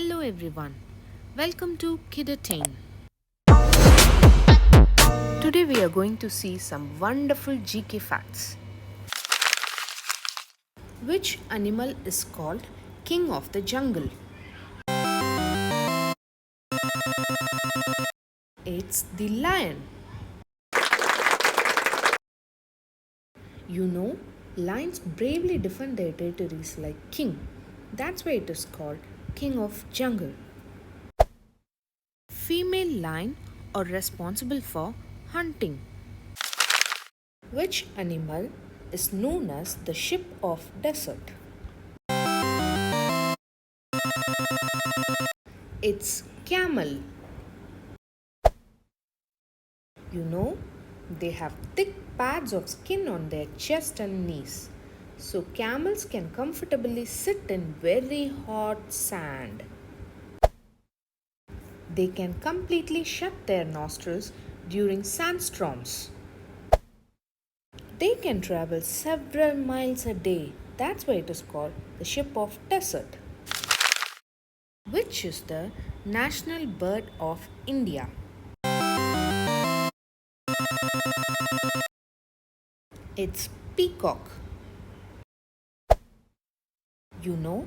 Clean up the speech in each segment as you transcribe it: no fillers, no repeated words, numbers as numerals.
Hello everyone, welcome to Kidatain. Today we are going to see some wonderful GK facts. Which animal is called King of the Jungle? It's the lion. You know, lions bravely defend their territories like king. That's why it is called King of Jungle. Female lion are responsible for hunting. Which animal is known as the ship of desert? It's camel. You know, they have thick pads of skin on their chest and knees. So camels can comfortably sit in very hot sand. They can completely shut their nostrils during sandstorms. They can travel several miles a day. That's why it is called the ship of desert. Which is the national bird of India? It's peacock. You know,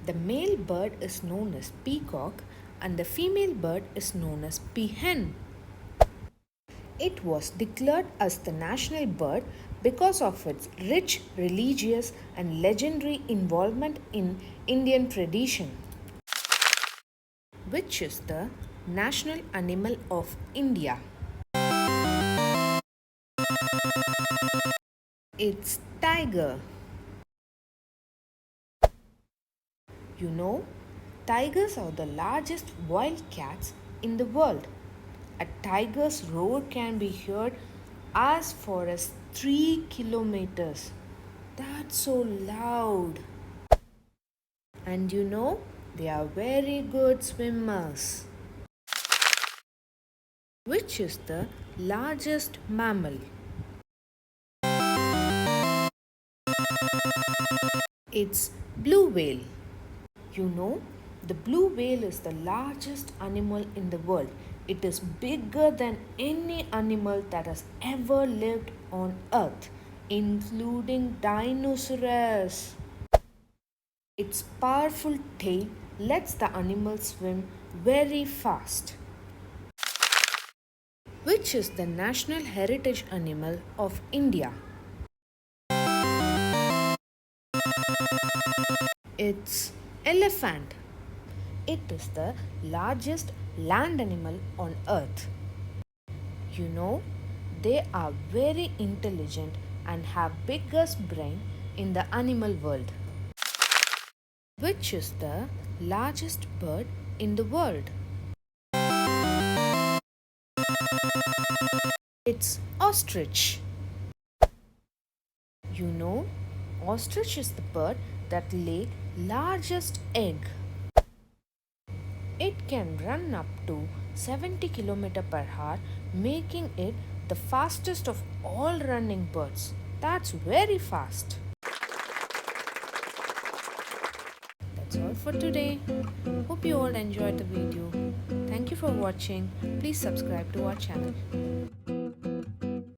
the male bird is known as peacock and the female bird is known as peahen. It was declared as the national bird because of its rich religious and legendary involvement in Indian tradition. Which is the national animal of India? It's tiger. You know, tigers are the largest wild cats in the world. A tiger's roar can be heard as far as 3 kilometers. That's so loud. And you know, they are very good swimmers. Which is the largest mammal? It's blue whale. You know, the blue whale is the largest animal in the world. It is bigger than any animal that has ever lived on earth, including dinosaurs. Its powerful tail lets the animal swim very fast. Which is the national heritage animal of India? It's elephant. It is the largest land animal on earth. You know, they are very intelligent and have biggest brain in the animal world. Which is the largest bird in the world? It's ostrich. You know, ostrich is the bird that lay largest egg. It can run up to 70 km per hour, making it the fastest of all running birds. That's very fast. That's all for today. Hope you all enjoyed the video. Thank you for watching. Please subscribe to our channel.